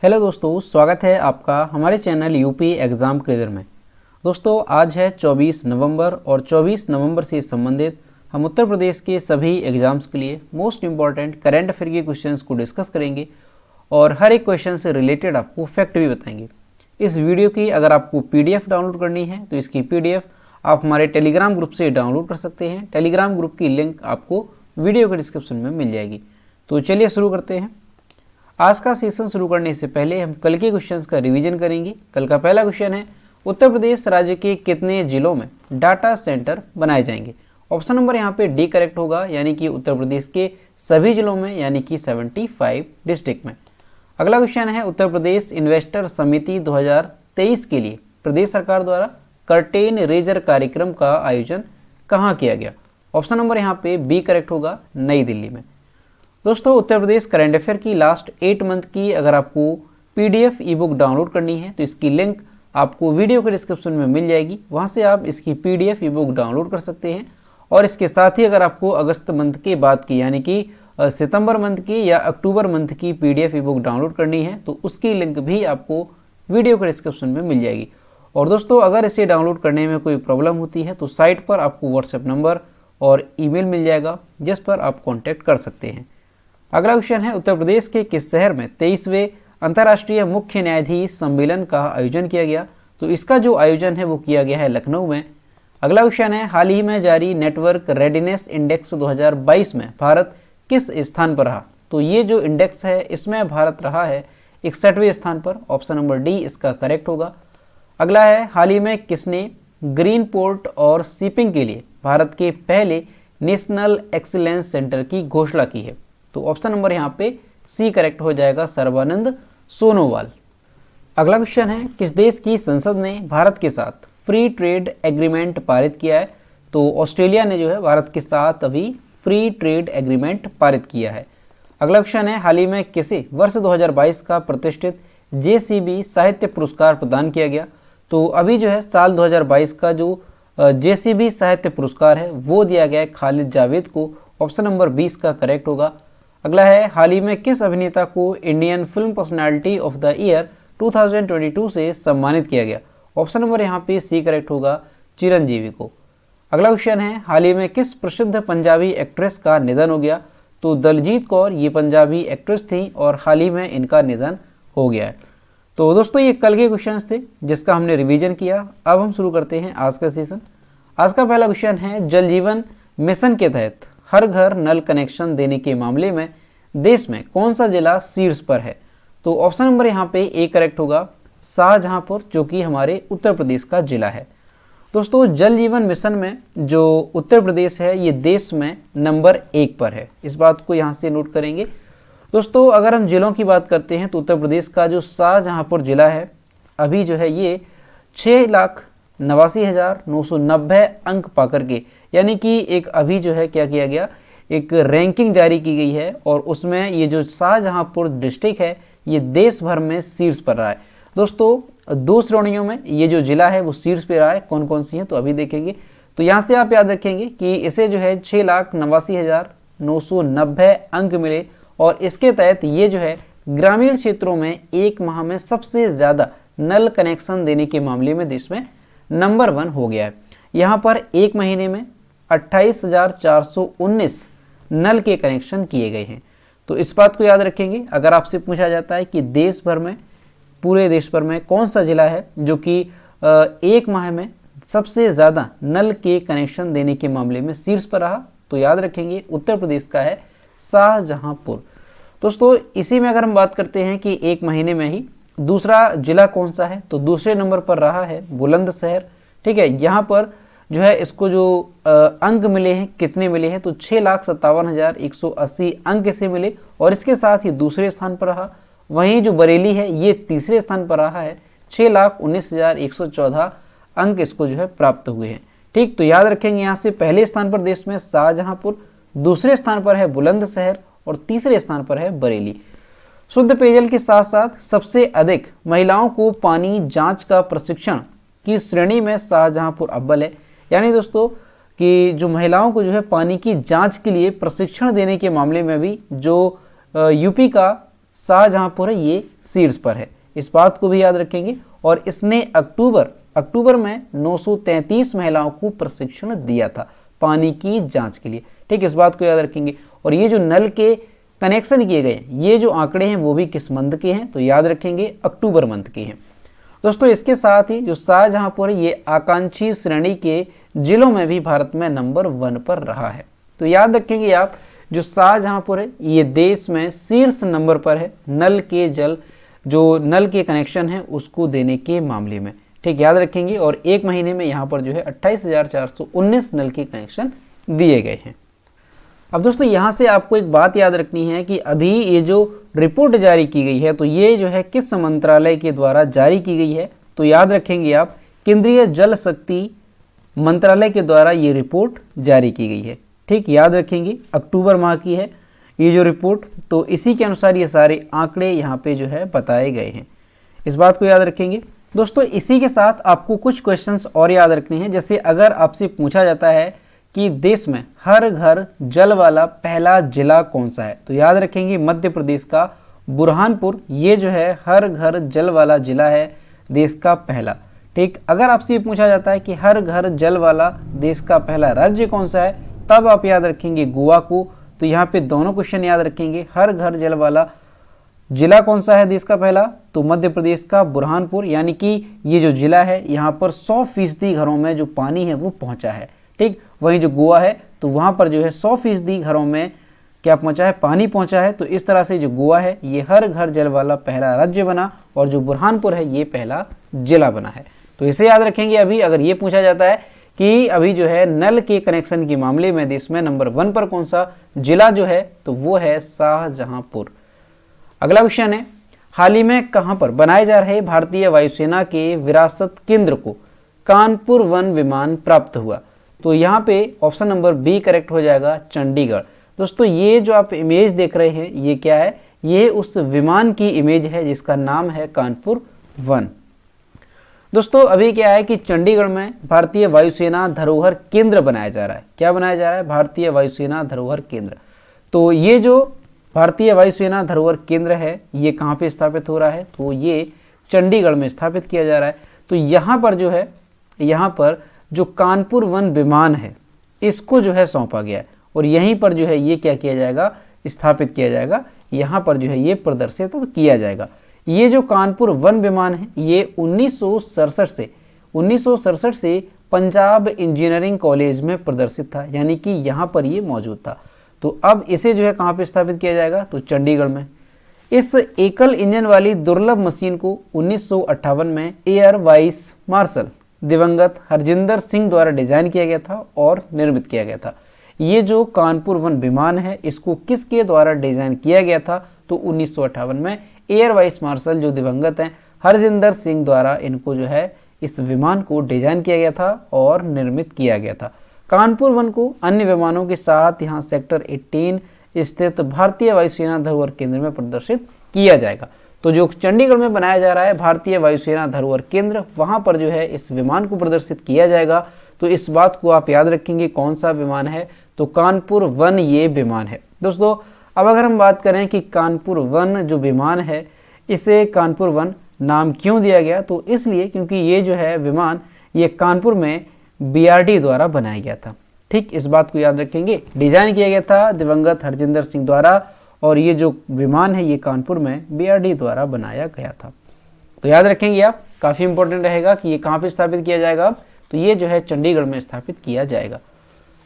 Hello दोस्तों, स्वागत है आपका हमारे चैनल यूपी एग्ज़ाम क्रेजर में। दोस्तों आज है 24 नवंबर और 24 नवंबर से संबंधित हम उत्तर प्रदेश के सभी एग्ज़ाम्स के लिए मोस्ट इम्पॉर्टेंट करंट अफेयर के क्वेश्चंस को डिस्कस करेंगे और हर एक क्वेश्चन से रिलेटेड आपको फैक्ट भी बताएंगे। इस वीडियो की अगर आपको पीडीएफ डाउनलोड करनी है तो इसकी पीडीएफ आप हमारे टेलीग्राम ग्रुप से डाउनलोड कर सकते हैं। टेलीग्राम ग्रुप की लिंक आपको वीडियो के डिस्क्रिप्शन में मिल जाएगी। तो चलिए शुरू करते हैं। आज का सेशन शुरू करने से पहले हम कल के क्वेश्चंस का रिवीजन करेंगे। कल का पहला क्वेश्चन है, उत्तर प्रदेश राज्य के कितने जिलों में डाटा सेंटर बनाए जाएंगे। ऑप्शन नंबर यहाँ पे डी करेक्ट होगा, यानी कि उत्तर प्रदेश के सभी जिलों में, यानी कि 75 डिस्ट्रिक्ट में। अगला क्वेश्चन है, उत्तर प्रदेश इन्वेस्टर समिति 2023 के लिए प्रदेश सरकार द्वारा कर्टेन रेजर कार्यक्रम का आयोजन कहाँ किया गया। ऑप्शन नंबर यहाँ पे बी करेक्ट होगा, नई दिल्ली में। दोस्तों उत्तर प्रदेश करंट अफेयर की लास्ट 8 मंथ की अगर आपको पीडीएफ ई बुक डाउनलोड करनी है तो इसकी लिंक आपको वीडियो के डिस्क्रिप्शन में मिल जाएगी। वहां से आप इसकी पीडीएफ ई बुक डाउनलोड कर सकते हैं। और इसके साथ ही अगर आपको अगस्त मंथ के बाद की, यानी कि सितंबर मंथ की या अक्टूबर मंथ की पीडीएफ ई बुक डाउनलोड करनी है तो उसकी लिंक भी आपको वीडियो के डिस्क्रिप्शन में मिल जाएगी। और दोस्तों अगर इसे डाउनलोड करने में कोई प्रॉब्लम होती है तो साइट पर आपको व्हाट्सएप नंबर और ईमेल मिल जाएगा जिस पर आप कॉन्टैक्ट कर सकते हैं। अगला क्वेश्चन है, उत्तर प्रदेश के किस शहर में 23वें अंतर्राष्ट्रीय मुख्य न्यायाधीश सम्मेलन का आयोजन किया गया। तो इसका जो आयोजन है वो किया गया है लखनऊ में। अगला क्वेश्चन है, हाल ही में जारी नेटवर्क रेडीनेस इंडेक्स 2022 में भारत किस स्थान पर रहा। तो ये जो इंडेक्स है इसमें भारत रहा है 61वें स्थान पर। ऑप्शन नंबर डी इसका करेक्ट होगा। अगला है, हाल ही में किसने ग्रीन पोर्ट और शिपिंग के लिए भारत के पहले नेशनल एक्सीलेंस सेंटर की घोषणा की है। तो ऑप्शन नंबर यहाँ पे सी करेक्ट हो जाएगा, सर्बानंद सोनोवाल। अगला क्वेश्चन है, किस देश की संसद ने भारत के साथ फ्री ट्रेड एग्रीमेंट पारित किया है। तो ऑस्ट्रेलिया ने जो है भारत के साथ अभी फ्री ट्रेड एग्रीमेंट पारित किया है। अगला क्वेश्चन है, हाल ही में किसे वर्ष 2022 का प्रतिष्ठित जेसीबी साहित्य पुरस्कार प्रदान किया गया। तो अभी जो है साल 2022 का जो जेसीबी साहित्य पुरस्कार है वो दिया गया है खालिद जावेद को। ऑप्शन नंबर 20 का करेक्ट होगा। अगला है, हाल ही में किस अभिनेता को Indian film personality of the year 2022 से सम्मानित किया गया। ऑप्शन नंबर यहाँ पे सी करेक्ट होगा, चिरंजीवी को। अगला क्वेश्चन है, हाल ही में किस प्रसिद्ध पंजाबी एक्ट्रेस का निधन हो गया। तो दलजीत कौर ये पंजाबी एक्ट्रेस थी और हाल ही में इनका निधन हो गया है। तो दोस्तों ये कल के क्वेश्चंस थे जिसका हमने रिवीजन किया। अब हम शुरू करते हैं आज का सेशन। आज का पहला क्वेश्चन है, जल जीवन मिशन के तहत हर घर नल कनेक्शन देने के मामले में देश में कौन सा जिला शीर्ष पर है। तो ऑप्शन नंबर यहाँ पे ए करेक्ट होगा, शाहजहांपुर, जो कि हमारे उत्तर प्रदेश का जिला है। दोस्तों जल जीवन मिशन में जो उत्तर प्रदेश है ये देश में नंबर 1 पर है, इस बात को यहाँ से नोट करेंगे। दोस्तों अगर हम जिलों की बात करते हैं तो उत्तर प्रदेश का जो शाहजहांपुर जिला है अभी जो है ये 6,89,990 अंक पा करके, यानी कि एक अभी जो है क्या किया गया, एक रैंकिंग जारी की गई है और उसमें ये जो शाहजहांपुर डिस्ट्रिक्ट है ये देश भर में शीर्ष पर रहा है। दोस्तों 2 श्रेणियों में ये जो जिला है वो शीर्ष पे रहा है। कौन कौन सी है तो अभी देखेंगे। तो यहाँ से आप याद रखेंगे कि इसे जो है 6,89,990 अंक मिले और इसके तहत ये जो है ग्रामीण क्षेत्रों में एक माह में सबसे ज़्यादा नल कनेक्शन देने के मामले में देश में नंबर 1 हो गया है। यहाँ पर एक महीने में 28,419 नल के कनेक्शन किए गए हैं। तो इस बात को याद रखेंगे। अगर आपसे पूछा जाता है कि देश भर में, पूरे देश भर में कौन सा जिला है जो कि एक माह में सबसे ज़्यादा नल के कनेक्शन देने के मामले में शीर्ष पर रहा, तो याद रखेंगे उत्तर प्रदेश का है शाहजहांपुर। दोस्तों इसी में अगर हम बात करते हैं कि एक महीने में ही दूसरा जिला कौन सा है तो दूसरे नंबर पर रहा है बुलंदशहर। ठीक है, यहाँ पर जो है इसको जो अंक मिले हैं, कितने मिले हैं तो 6,57,180 अंक से मिले और इसके साथ ही दूसरे स्थान पर रहा। वहीं जो बरेली है ये तीसरे स्थान पर रहा है, 6,19,114 अंक इसको जो है प्राप्त हुए हैं। ठीक, तो याद रखेंगे यहाँ से पहले स्थान पर देश में शाहजहांपुर, दूसरे स्थान पर है बुलंदशहर और तीसरे स्थान पर है बरेली। शुद्ध पेयजल के साथ साथ सबसे अधिक महिलाओं को पानी जांच का प्रशिक्षण की श्रेणी में शाहजहांपुर अव्वल है। यानी दोस्तों कि जो महिलाओं को जो है पानी की जांच के लिए प्रशिक्षण देने के मामले में भी जो यूपी का शाहजहांपुर है ये शीर्ष पर है, इस बात को भी याद रखेंगे। और इसने अक्टूबर में 933 महिलाओं को प्रशिक्षण दिया था पानी की जांच के लिए, ठीक, इस बात को याद रखेंगे। और ये जो नल के कनेक्शन किए गए ये जो आंकड़े हैं वो भी किस मंथ के हैं, तो याद रखेंगे अक्टूबर मंथ के हैं। दोस्तों इसके साथ ही जो शाहजहांपुर है ये आकांक्षी श्रेणी के जिलों में भी भारत में नंबर 1 पर रहा है। तो याद रखेंगे आप, जो शाहजहांपुर है ये देश में शीर्ष नंबर पर है नल के जल, जो नल के कनेक्शन है उसको देने के मामले में, ठीक, याद रखेंगे। और एक महीने में यहाँ पर जो है 28,419 नल के कनेक्शन दिए गए हैं। अब दोस्तों यहाँ से आपको एक बात याद रखनी है कि अभी ये जो रिपोर्ट जारी की गई है तो ये जो है किस मंत्रालय के द्वारा जारी की गई है, तो याद रखेंगे आप, केंद्रीय जल शक्ति मंत्रालय के द्वारा ये रिपोर्ट जारी की गई है, ठीक, याद रखेंगे अक्टूबर माह की है ये जो रिपोर्ट। तो इसी के अनुसार ये सारे आंकड़े यहाँ पे जो है बताए गए हैं, इस बात को याद रखेंगे। दोस्तों इसी के साथ आपको कुछ क्वेश्चंस और याद रखने हैं। जैसे अगर आपसे पूछा जाता है कि देश में हर घर जल वाला पहला जिला कौन सा है, तो याद रखेंगे मध्य प्रदेश का बुरहानपुर ये जो है हर घर जल वाला जिला है देश का पहला, ठीक। अगर आपसे पूछा जाता है कि हर घर जल वाला देश का पहला राज्य कौन सा है, तब आप याद रखेंगे गोवा को। तो यहाँ पे दोनों क्वेश्चन याद रखेंगे, हर घर जल वाला जिला कौन सा है देश का पहला, तो मध्य प्रदेश का बुरहानपुर, यानी कि ये जो जिला है यहाँ पर 100% घरों में जो पानी है वो पहुँचा है, ठीक। वहीं जो गोवा है तो वहाँ पर जो है 100% घरों में क्या पहुँचा है, पानी पहुँचा है। तो इस तरह से जो गोवा है ये हर घर जल वाला पहला राज्य बना और जो बुरहानपुर है ये पहला जिला बना है। तो इसे याद रखेंगे। अभी अगर ये पूछा जाता है कि अभी जो है नल के कनेक्शन के मामले में देश में नंबर 1 पर कौन सा जिला जो है, तो वो है शाहजहांपुर। अगला क्वेश्चन है, हाल ही में कहां पर बनाए जा रहे भारतीय वायुसेना के विरासत केंद्र को कानपुर वन विमान प्राप्त हुआ, तो यहाँ पे ऑप्शन नंबर बी करेक्ट हो जाएगा, चंडीगढ़। दोस्तों ये जो आप इमेज देख रहे हैं ये क्या है, ये उस विमान की इमेज है जिसका नाम है कानपुर वन। दोस्तों अभी क्या है कि चंडीगढ़ में भारतीय वायुसेना धरोहर केंद्र बनाया जा रहा है। क्या बनाया जा रहा है, भारतीय वायुसेना धरोहर केंद्र। तो ये जो भारतीय वायुसेना धरोहर केंद्र है ये कहाँ पे स्थापित हो रहा है, तो ये चंडीगढ़ में स्थापित किया जा रहा है। तो यहाँ पर जो है, यहाँ पर जो कानपुर वन विमान है इसको जो है सौंपा गया है और यहीं पर जो है ये क्या किया जाएगा, स्थापित किया जाएगा, यहाँ पर जो है ये प्रदर्शित किया जाएगा। ये जो कानपुर वन विमान है ये 1967 से पंजाब इंजीनियरिंग कॉलेज में प्रदर्शित था, यानी कि यहाँ पर ये मौजूद था। तो अब इसे जो है कहाँ पे स्थापित किया जाएगा, तो चंडीगढ़ में। इस एकल इंजन वाली दुर्लभ मशीन को 1958 में एयर वाइस मार्शल दिवंगत हरजिंदर सिंह द्वारा डिजाइन किया गया था और निर्मित किया गया था। ये जो कानपुर वन विमान है इसको किसके द्वारा डिजाइन किया गया था, तो 1958 में एयर वाइस मार्शल जो दिवंगत हैं हरजिंदर सिंह द्वारा इनको जो है इस विमान को डिजाइन किया गया था और निर्मित किया गया था। कानपुर वन को अन्य विमानों के साथ यहाँ सेक्टर 18 स्थित भारतीय वायुसेना धरोहर केंद्र में प्रदर्शित किया जाएगा। तो जो चंडीगढ़ में बनाया जा रहा है भारतीय वायुसेना धरोहर केंद्र, वहां पर जो है इस विमान को प्रदर्शित किया जाएगा। तो इस बात को आप याद रखेंगे, कौन सा विमान है, तो कानपुर वन ये विमान है। दोस्तों अब अगर हम बात करें कि कानपुर वन जो विमान है इसे कानपुर वन नाम क्यों दिया गया, तो इसलिए क्योंकि ये जो है विमान ये कानपुर में BRD द्वारा बनाया गया था। ठीक, इस बात को याद रखेंगे, डिजाइन किया गया था दिवंगत हरजिंदर सिंह द्वारा और ये जो विमान है ये कानपुर में BRD द्वारा बनाया गया था। तो याद रखेंगे आप, काफ़ी इंपॉर्टेंट रहेगा कि ये कहाँ पे स्थापित किया जाएगा। तो ये जो है चंडीगढ़ में स्थापित किया जाएगा।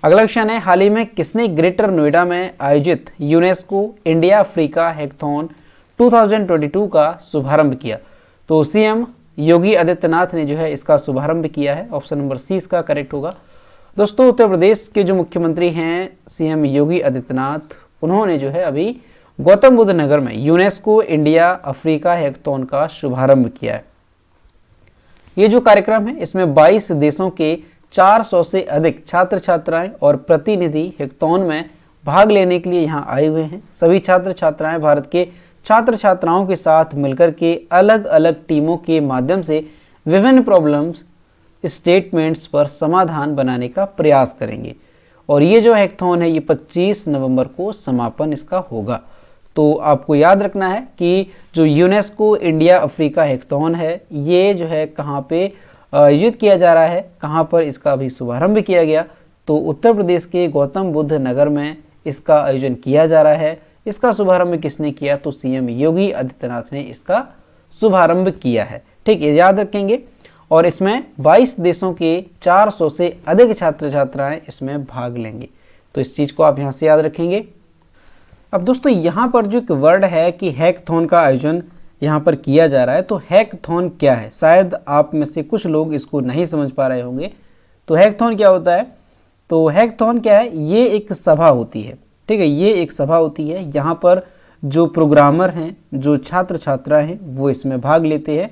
अगला क्वेश्चन है, हाल ही में किसने ग्रेटर नोएडा में आयोजित यूनेस्को इंडिया अफ्रीका हैकाथॉन 2022 का शुभारंभ किया, तो CM योगी आदित्यनाथ ने जो है इसका शुभारंभ किया है। ऑप्शन नंबर सी इसका करेक्ट होगा। दोस्तों उत्तर प्रदेश के जो मुख्यमंत्री हैं CM योगी आदित्यनाथ, उन्होंने जो है अभी गौतम बुद्ध नगर में यूनेस्को इंडिया अफ्रीका हैकाथॉन का शुभारंभ किया है। ये जो कार्यक्रम है इसमें 22 देशों के 400 से अधिक छात्र छात्राएं और प्रतिनिधि हैकाथॉन में भाग लेने के लिए यहाँ आए हुए हैं। सभी छात्र छात्राएं भारत के छात्र छात्राओं के साथ मिलकर के अलग अलग टीमों के माध्यम से विभिन्न प्रॉब्लम्स स्टेटमेंट्स पर समाधान बनाने का प्रयास करेंगे। और ये जो हैकाथॉन है ये 25 नवंबर को समापन इसका होगा। तो आपको याद रखना है कि जो यूनेस्को इंडिया अफ्रीका हैकाथॉन है ये जो है कहाँ पे आयोजित किया जा रहा है, कहाँ पर इसका अभी शुभारंभ किया गया, तो उत्तर प्रदेश के गौतम बुद्ध नगर में इसका आयोजन किया जा रहा है। इसका शुभारंभ किसने किया, तो सीएम योगी आदित्यनाथ ने इसका शुभारंभ किया है। ठीक है, याद रखेंगे। और इसमें 22 देशों के 400 से अधिक छात्र छात्राएं इसमें भाग लेंगे, तो इस चीज़ को आप यहाँ से याद रखेंगे। अब दोस्तों यहाँ पर जो एक वर्ड है कि हैकाथॉन का आयोजन यहाँ पर किया जा रहा है, तो हैकाथॉन क्या है, शायद आप में से कुछ लोग इसको नहीं समझ पा रहे होंगे। तो हैकाथॉन क्या होता है, तो हैकाथॉन क्या है, ये एक सभा होती है। ठीक है, ये एक सभा होती है, यहाँ पर जो प्रोग्रामर हैं, जो छात्र छात्रा हैं, वो इसमें भाग लेते हैं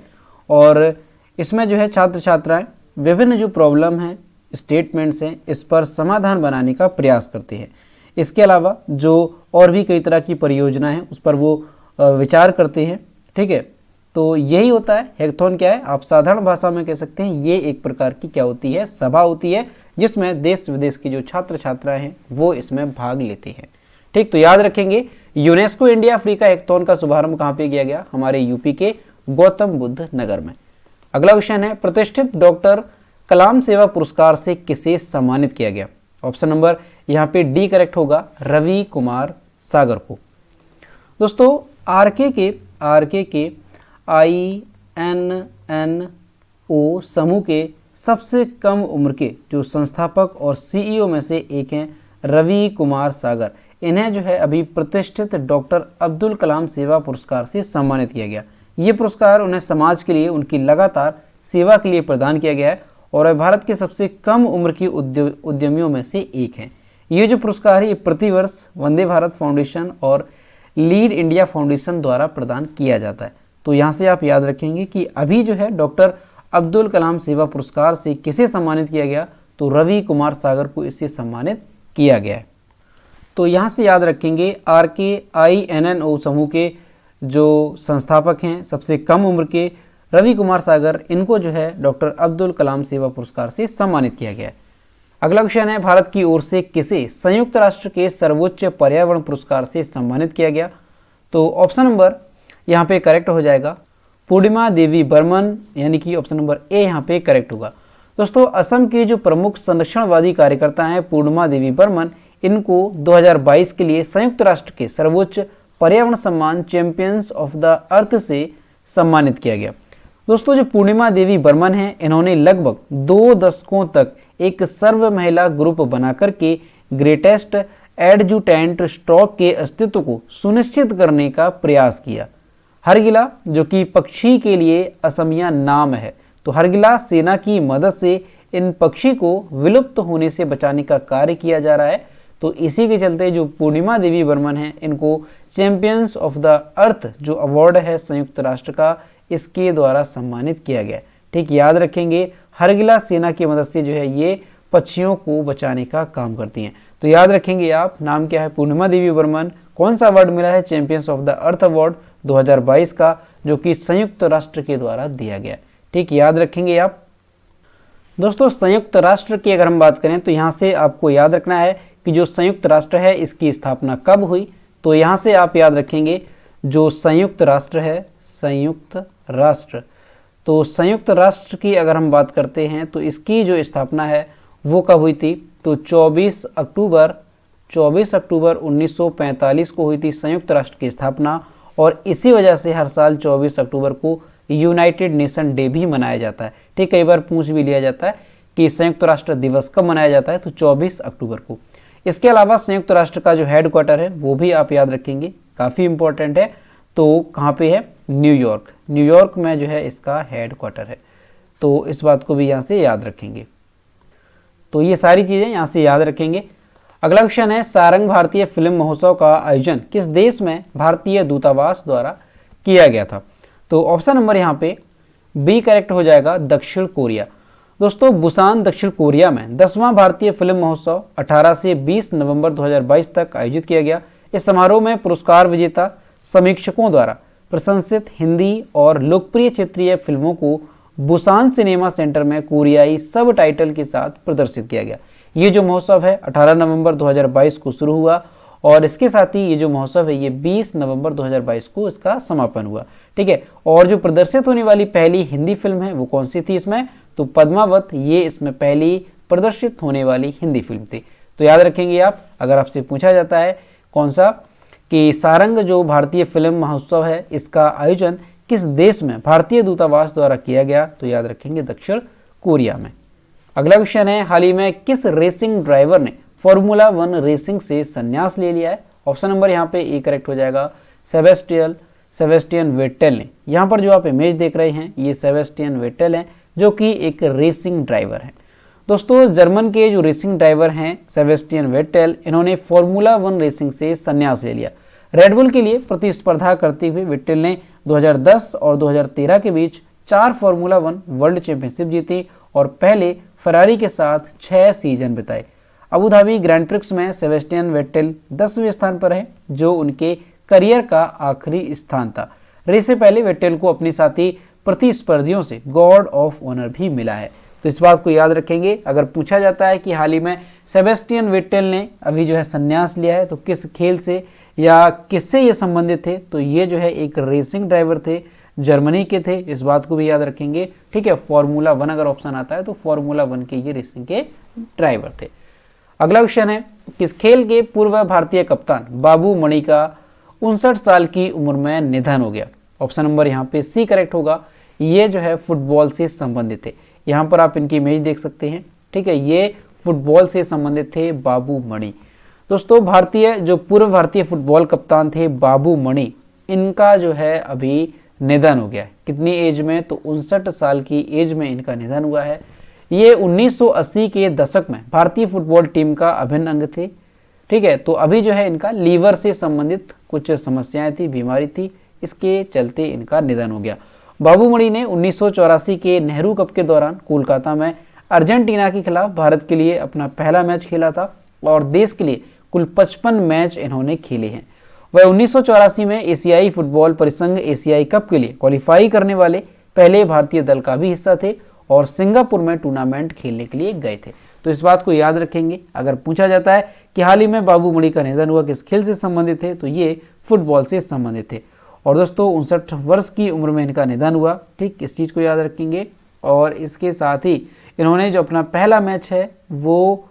और इसमें जो है छात्र छात्राएं विभिन्न जो प्रॉब्लम हैं, स्टेटमेंट्स हैं, इस पर समाधान बनाने का प्रयास करते हैं। इसके अलावा जो और भी कई तरह की परियोजना हैं उस पर वो विचार करते हैं। ठीक है, तो यही होता है हैकाथॉन। क्या है, आप साधारण भाषा में कह सकते हैं ये एक प्रकार की क्या होती है, सभा होती है, जिसमें देश विदेश के जो छात्र छात्राएं हैं वो इसमें भाग लेते हैं। ठीक, तो याद रखेंगे यूनेस्को इंडिया अफ्रीका हैकाथॉन का शुभारंभ कहाँ पे किया गया, हमारे यूपी के गौतम बुद्ध नगर में। अगला क्वेश्चन है, प्रतिष्ठित डॉक्टर कलाम सेवा पुरस्कार से किसे सम्मानित किया गया। ऑप्शन नंबर यहाँ पे डी करेक्ट होगा, रवि कुमार सागर को। दोस्तों आरके के INNO समूह के सबसे कम उम्र के जो संस्थापक और CEO में से एक हैं रवि कुमार सागर। इन्हें जो है अभी प्रतिष्ठित डॉक्टर अब्दुल कलाम सेवा पुरस्कार से सम्मानित किया गया। ये पुरस्कार उन्हें समाज के लिए उनकी लगातार सेवा के लिए प्रदान किया गया है और भारत के सबसे कम उम्र की उद्यमियों में से एक हैं। ये जो पुरस्कार है ये प्रतिवर्ष वंदे भारत फाउंडेशन और लीड इंडिया फाउंडेशन द्वारा प्रदान किया जाता है। तो यहाँ से आप याद रखेंगे कि अभी जो है डॉक्टर अब्दुल कलाम सेवा पुरस्कार से किसे सम्मानित किया गया, तो रवि कुमार सागर को इससे सम्मानित किया गया है। तो यहाँ से याद रखेंगे INNO समूह के जो संस्थापक हैं सबसे कम उम्र के रवि कुमार सागर, इनको जो है डॉक्टर अब्दुल कलाम सेवा पुरस्कार से सम्मानित किया गया है। अगला क्वेश्चन है, भारत की ओर से किसे संयुक्त राष्ट्र के सर्वोच्च पर्यावरण पुरस्कार से सम्मानित किया गया। तो ऑप्शन नंबर यहाँ पे करेक्ट हो जाएगा, पूर्णिमा देवी बर्मन, यानी कि ऑप्शन नंबर ए यहाँ पे करेक्ट होगा। दोस्तों असम के जो प्रमुख संरक्षणवादी कार्यकर्ता हैं पूर्णिमा देवी बर्मन, इनको 2022 के लिए संयुक्त राष्ट्र के सर्वोच्च पर्यावरण सम्मान चैंपियंस ऑफ द अर्थ से सम्मानित किया गया। दोस्तों जो पूर्णिमा देवी बर्मन हैं, इन्होंने लगभग 2 दशकों तक एक सर्व महिला ग्रुप बनाकर के ग्रेटेस्ट एडजुटेंट स्टॉक के अस्तित्व को सुनिश्चित करने का प्रयास किया। हरगिला जो कि पक्षी के लिए असमिया नाम है, तो हरगिला सेना की मदद से इन पक्षी को विलुप्त होने से बचाने का कार्य किया जा रहा है। तो इसी के चलते जो पूर्णिमा देवी बर्मन है, इनको चैंपियंस ऑफ द अर्थ जो अवार्ड है संयुक्त राष्ट्र का, इसके द्वारा सम्मानित किया गया। ठीक, याद रखेंगे हरगिला सेना की मदद से जो है ये पक्षियों को बचाने का काम करती हैं। तो याद रखेंगे आप, नाम क्या है, पूर्णिमा देवी बर्मन। कौन सा अवार्ड मिला है, champions of the earth award 2022 का, जो कि संयुक्त राष्ट्र के द्वारा दिया गया। ठीक, याद रखेंगे आप। दोस्तों संयुक्त राष्ट्र की अगर हम बात करें तो यहाँ से आपको याद रखना है कि जो संयुक्त राष्ट्र है इसकी स्थापना कब हुई। तो यहाँ से आप याद रखेंगे जो संयुक्त राष्ट्र है, संयुक्त राष्ट्र, तो संयुक्त राष्ट्र की अगर हम बात करते हैं तो इसकी जो स्थापना है वो कब हुई थी, तो 24 अक्टूबर 1945 को हुई थी संयुक्त राष्ट्र की स्थापना। और इसी वजह से हर साल 24 अक्टूबर को यूनाइटेड नेशन डे भी मनाया जाता है। ठीक, कई बार पूछ भी लिया जाता है कि संयुक्त राष्ट्र दिवस कब मनाया जाता है, तो 24 अक्टूबर को। इसके अलावा संयुक्त राष्ट्र का जो हेडक्वार्टर है वो भी आप याद रखेंगे, काफ़ी इंपॉर्टेंट है। तो कहाँ पे है, न्यूयॉर्क में जो है इसका हेडक्वार्टर है। तो इस बात को भी यहाँ से याद रखेंगे। तो ये सारी चीज़ें यहाँ से याद रखेंगे। अगला क्वेश्चन है, सारंग भारतीय फिल्म महोत्सव का आयोजन किस देश में भारतीय दूतावास द्वारा किया गया था। तो ऑप्शन नंबर यहाँ पे बी करेक्ट हो जाएगा, दक्षिण कोरिया। दोस्तों बुसान दक्षिण कोरिया में 10वां भारतीय फिल्म महोत्सव 18 से 20 नवंबर 2022 तक आयोजित किया गया। इस समारोह में पुरस्कार विजेता समीक्षकों द्वारा प्रशंसित हिंदी और लोकप्रिय क्षेत्रीय फिल्मों को बुसान सिनेमा सेंटर में कोरियाई सब टाइटल के साथ प्रदर्शित किया गया। ये जो महोत्सव है 18 नवंबर 2022 को शुरू हुआ और इसके साथ ही ये जो महोत्सव है ये 20 नवंबर 2022 को इसका समापन हुआ। ठीक है, और जो प्रदर्शित होने वाली पहली हिंदी फिल्म है वो कौन सी थी इसमें, तो पद्मावत, ये इसमें पहली प्रदर्शित होने वाली हिंदी फिल्म थी। तो याद रखेंगे आप, अगर आपसे पूछा जाता है कौन सा, कि सारंग जो भारतीय फिल्म महोत्सव है इसका आयोजन किस देश में भारतीय दूतावास द्वारा किया गया, तो याद रखेंगे दक्षिण कोरिया में। अगला क्वेश्चन है, हाल ही में किस रेसिंग ड्राइवर ने फॉर्मूला 1 रेसिंग से संन्यास ले लिया है। ऑप्शन नंबर यहाँ पे ए करेक्ट हो जाएगा, सेबेस्टियन वेटेल ने। यहाँ पर जो आप इमेज देख रहे हैं ये सेबेस्टियन वेटेल है जो कि एक रेसिंग ड्राइवर है। दोस्तों जर्मन के जो रेसिंग ड्राइवर हैं सेबेस्टियन वेटेल, इन्होंने फॉर्मूला 1 रेसिंग से संन्यास ले लिया। रेडबुल के लिए प्रतिस्पर्धा करते हुए वेटेल ने 2010 और 2013 के बीच 4 फॉर्मूला 1 वर्ल्ड चैंपियनशिप जीती और पहले फरारी के साथ 6 सीजन बिताए। अबू धाबी ग्रैंड प्रिक्स में सेबेस्टियन वेटेल 10वें स्थान पर है, जो उनके करियर का आखिरी स्थान था। रेस से पहले वेटेल को अपने साथी प्रतिस्पर्धियों से गॉर्ड ऑफ ऑनर भी मिला है। तो इस बात को याद रखेंगे, अगर पूछा जाता है कि हाल ही में सेबेस्टियन वेटेल ने अभी जो है संन्यास लिया है तो किस खेल से या किससे ये संबंधित थे, तो ये जो है एक रेसिंग ड्राइवर थे, जर्मनी के थे। इस बात को भी याद रखेंगे। ठीक है, फॉर्मूला 1 अगर ऑप्शन आता है तो फॉर्मूला 1 के ये रेसिंग के ड्राइवर थे। अगला क्वेश्चन है, किस खेल के पूर्व भारतीय कप्तान बाबू मणि का 59 साल की उम्र में निधन हो गया। ऑप्शन नंबर यहाँ पे सी करेक्ट होगा, ये जो है फुटबॉल से संबंधित थे। यहाँ पर आप इनकी इमेज देख सकते हैं। ठीक है, ये फुटबॉल से संबंधित थे बाबू मणि। दोस्तों भारतीय जो पूर्व भारतीय फुटबॉल कप्तान थे बाबू मणि, इनका जो है अभी निधन हो गया है। कितनी एज में, तो 59 साल की एज में इनका निधन हुआ है। ये 1980 के दशक में भारतीय फुटबॉल टीम का अभिन्न अंग थे। ठीक है, तो अभी जो है इनका लीवर से संबंधित कुछ समस्याएं थी, बीमारी थी, इसके चलते इनका निधन हो गया। बाबू मणि ने 1984 के नेहरू कप के दौरान कोलकाता में अर्जेंटीना के खिलाफ भारत के लिए अपना पहला मैच खेला था और देश के लिए कुल 55 मैच इन्होंने खेले हैं। वह 1984 में एशियाई फुटबॉल परिसंघ एशियाई कप के लिए क्वालिफाई करने वाले पहले भारतीय दल का भी हिस्सा थे और सिंगापुर में टूर्नामेंट खेलने के लिए गए थे। तो इस बात को याद रखेंगे, अगर पूछा जाता है कि हाल ही में बाबू मणि का निधन हुआ किस खेल से संबंधित थे, तो ये फुटबॉल से संबंधित थे। और दोस्तों 59 वर्ष की उम्र में इनका निधन हुआ। ठीक, इस चीज़ को याद रखेंगे। और इसके साथ ही इन्होंने जो अपना पहला मैच है वो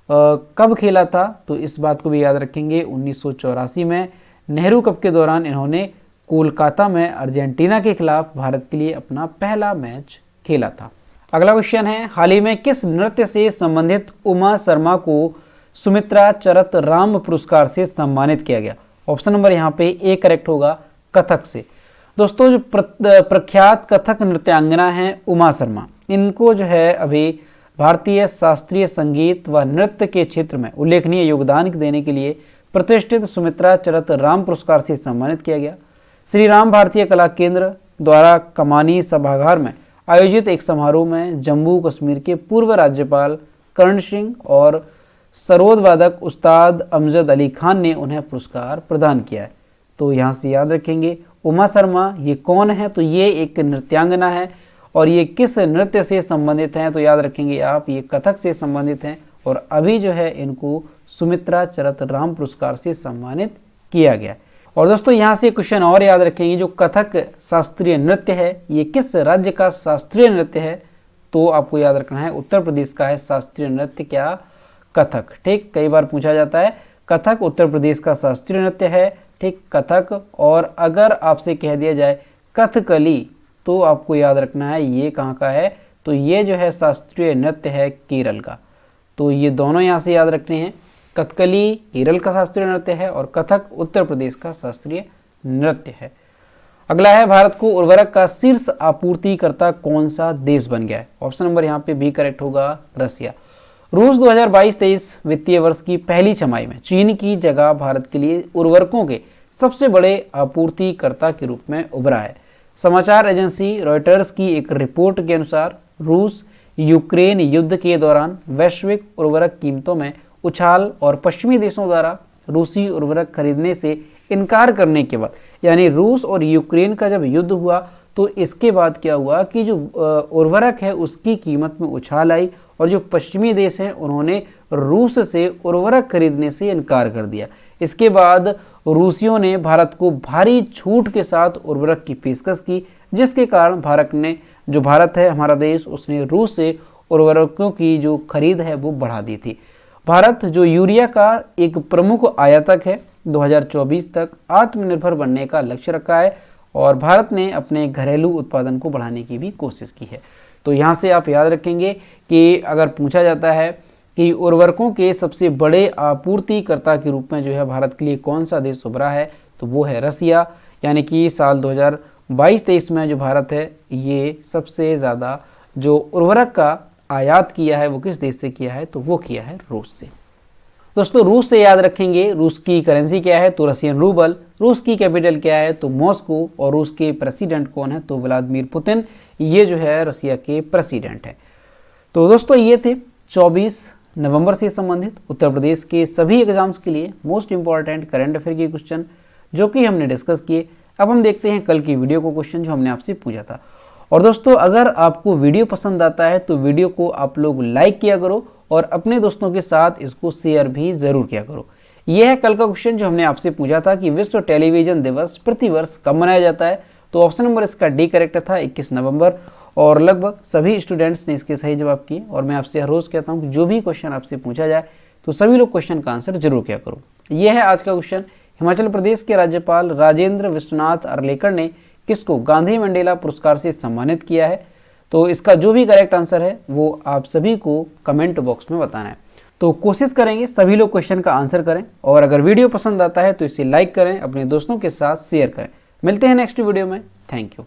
कब खेला था, तो इस बात को भी याद रखेंगे। 1984 में नेहरू कप के दौरान इन्होंने कोलकाता में अर्जेंटीना के खिलाफ भारत के लिए अपना पहला मैच खेला था। अगला क्वेश्चन है, हाल ही में किस नृत्य से संबंधित उमा शर्मा को सुमित्रा चरत राम पुरस्कार से सम्मानित किया गया। ऑप्शन नंबर यहाँ पे ए करेक्ट होगा, कथक से। दोस्तों जो प्रख्यात कथक नृत्यांगना हैं उमा शर्मा, इनको जो है अभी भारतीय शास्त्रीय संगीत व नृत्य के क्षेत्र में उल्लेखनीय योगदान देने के लिए प्रतिष्ठित सुमित्रा चरत राम पुरस्कार से सम्मानित किया गया। श्री राम भारतीय कला केंद्र द्वारा कमानी सभागार में आयोजित एक समारोह में जम्मू कश्मीर के पूर्व राज्यपाल कर्ण सिंह और सरोद वादक उस्ताद अमजद अली खान ने उन्हें पुरस्कार प्रदान किया है। तो यहाँ से याद रखेंगे उमा शर्मा ये कौन है, तो ये एक नृत्यांगना है और ये किस नृत्य से संबंधित हैं, तो याद रखेंगे आप ये कथक से संबंधित हैं और अभी जो है इनको सुमित्रा चरत राम पुरस्कार से सम्मानित किया गया। और दोस्तों यहाँ से क्वेश्चन और याद रखेंगे, जो कथक शास्त्रीय नृत्य है ये किस राज्य का शास्त्रीय नृत्य है, तो आपको याद रखना है उत्तर प्रदेश का है शास्त्रीय नृत्य क्या, कथक। ठीक, कई बार पूछा जाता है, कथक उत्तर प्रदेश का शास्त्रीय नृत्य है। ठीक, कथक। और अगर आपसे कह दिया जाए कथकली, तो आपको याद रखना है ये कहाँ का है, तो ये जो है शास्त्रीय नृत्य है केरल का। तो ये दोनों यहाँ से याद रखने हैं, कथकली केरल का शास्त्रीय नृत्य है और कथक उत्तर प्रदेश का शास्त्रीय नृत्य है। अगला है, भारत को उर्वरक का शीर्ष आपूर्तिकर्ता कौन सा देश बन गया है। ऑप्शन नंबर यहाँ पे बी करेक्ट होगा, रसिया। रूस 2022-23 वित्तीय वर्ष की पहली छमाही में चीन की जगह भारत के लिए उर्वरकों के सबसे बड़े आपूर्तिकर्ता के रूप में उभरा है। समाचार एजेंसी रॉयटर्स की एक रिपोर्ट के अनुसार रूस यूक्रेन युद्ध के दौरान वैश्विक उर्वरक कीमतों में उछाल और पश्चिमी देशों द्वारा रूसी उर्वरक खरीदने से इनकार करने के बाद, यानी रूस और यूक्रेन का जब युद्ध हुआ तो इसके बाद क्या हुआ कि जो उर्वरक है उसकी कीमत में उछाल आई और जो पश्चिमी देश हैं उन्होंने रूस से उर्वरक खरीदने से इनकार कर दिया। इसके बाद रूसियों ने भारत को भारी छूट के साथ उर्वरक की पेशकश की, जिसके कारण भारत है हमारा देश, उसने रूस से उर्वरकों की जो खरीद है वो बढ़ा दी थी। भारत जो यूरिया का एक प्रमुख आयातक है, 2024 तक आत्मनिर्भर बनने का लक्ष्य रखा है और भारत ने अपने घरेलू उत्पादन को बढ़ाने की भी कोशिश की है। तो यहाँ से आप याद रखेंगे कि अगर पूछा जाता है कि उर्वरकों के सबसे बड़े आपूर्तिकर्ता के रूप में जो है भारत के लिए कौन सा देश उभरा है, तो वो है रसिया। यानी कि साल 2022-23 में जो भारत है ये सबसे ज़्यादा जो उर्वरक का आयात किया है वो किस देश से किया है, तो वो किया है रूस से। दोस्तों रूस से याद रखेंगे, रूस की करेंसी क्या है, तो रशियन रूबल। रूस की कैपिटल क्या है, तो मॉस्को। और रूस के प्रेसिडेंट कौन है, तो व्लादिमीर पुतिन, ये जो है रसिया के प्रेसिडेंट है। तो दोस्तों ये थे 24 नवंबर से संबंधित उत्तर प्रदेश के सभी एग्जाम्स के लिए मोस्ट इंपॉर्टेंट करंट अफेयर के क्वेश्चन जो कि हमने डिस्कस किए। अब हम देखते हैं कल की वीडियो को, क्वेश्चन जो हमने आपसे पूछा था। और दोस्तों अगर आपको वीडियो पसंद आता है तो वीडियो को आप लोग लाइक किया करो और अपने दोस्तों के साथ इसको शेयर भी जरूर किया करो। यह है कल का क्वेश्चन जो हमने आपसे पूछा था कि विश्व टेलीविजन दिवस प्रतिवर्ष कब मनाया जाता है, तो ऑप्शन नंबर इसका डी करेक्ट था, 21 नवंबर। और लगभग सभी स्टूडेंट्स ने इसके सही जवाब किए। और मैं आपसे हर रोज कहता हूँ कि जो भी क्वेश्चन आपसे पूछा जाए तो सभी लोग क्वेश्चन का आंसर जरूर किया करो। यह है आज का क्वेश्चन, हिमाचल प्रदेश के राज्यपाल राजेंद्र विश्वनाथ अर्लेकर ने किसको गांधी मंडेला पुरस्कार से सम्मानित किया है, तो इसका जो भी करेक्ट आंसर है वो आप सभी को कमेंट बॉक्स में बताना है। तो कोशिश करेंगे सभी लोग क्वेश्चन का आंसर करें और अगर वीडियो पसंद आता है तो इसे लाइक करें, अपने दोस्तों के साथ शेयर करें। मिलते हैं नेक्स्ट वीडियो में। Thank you.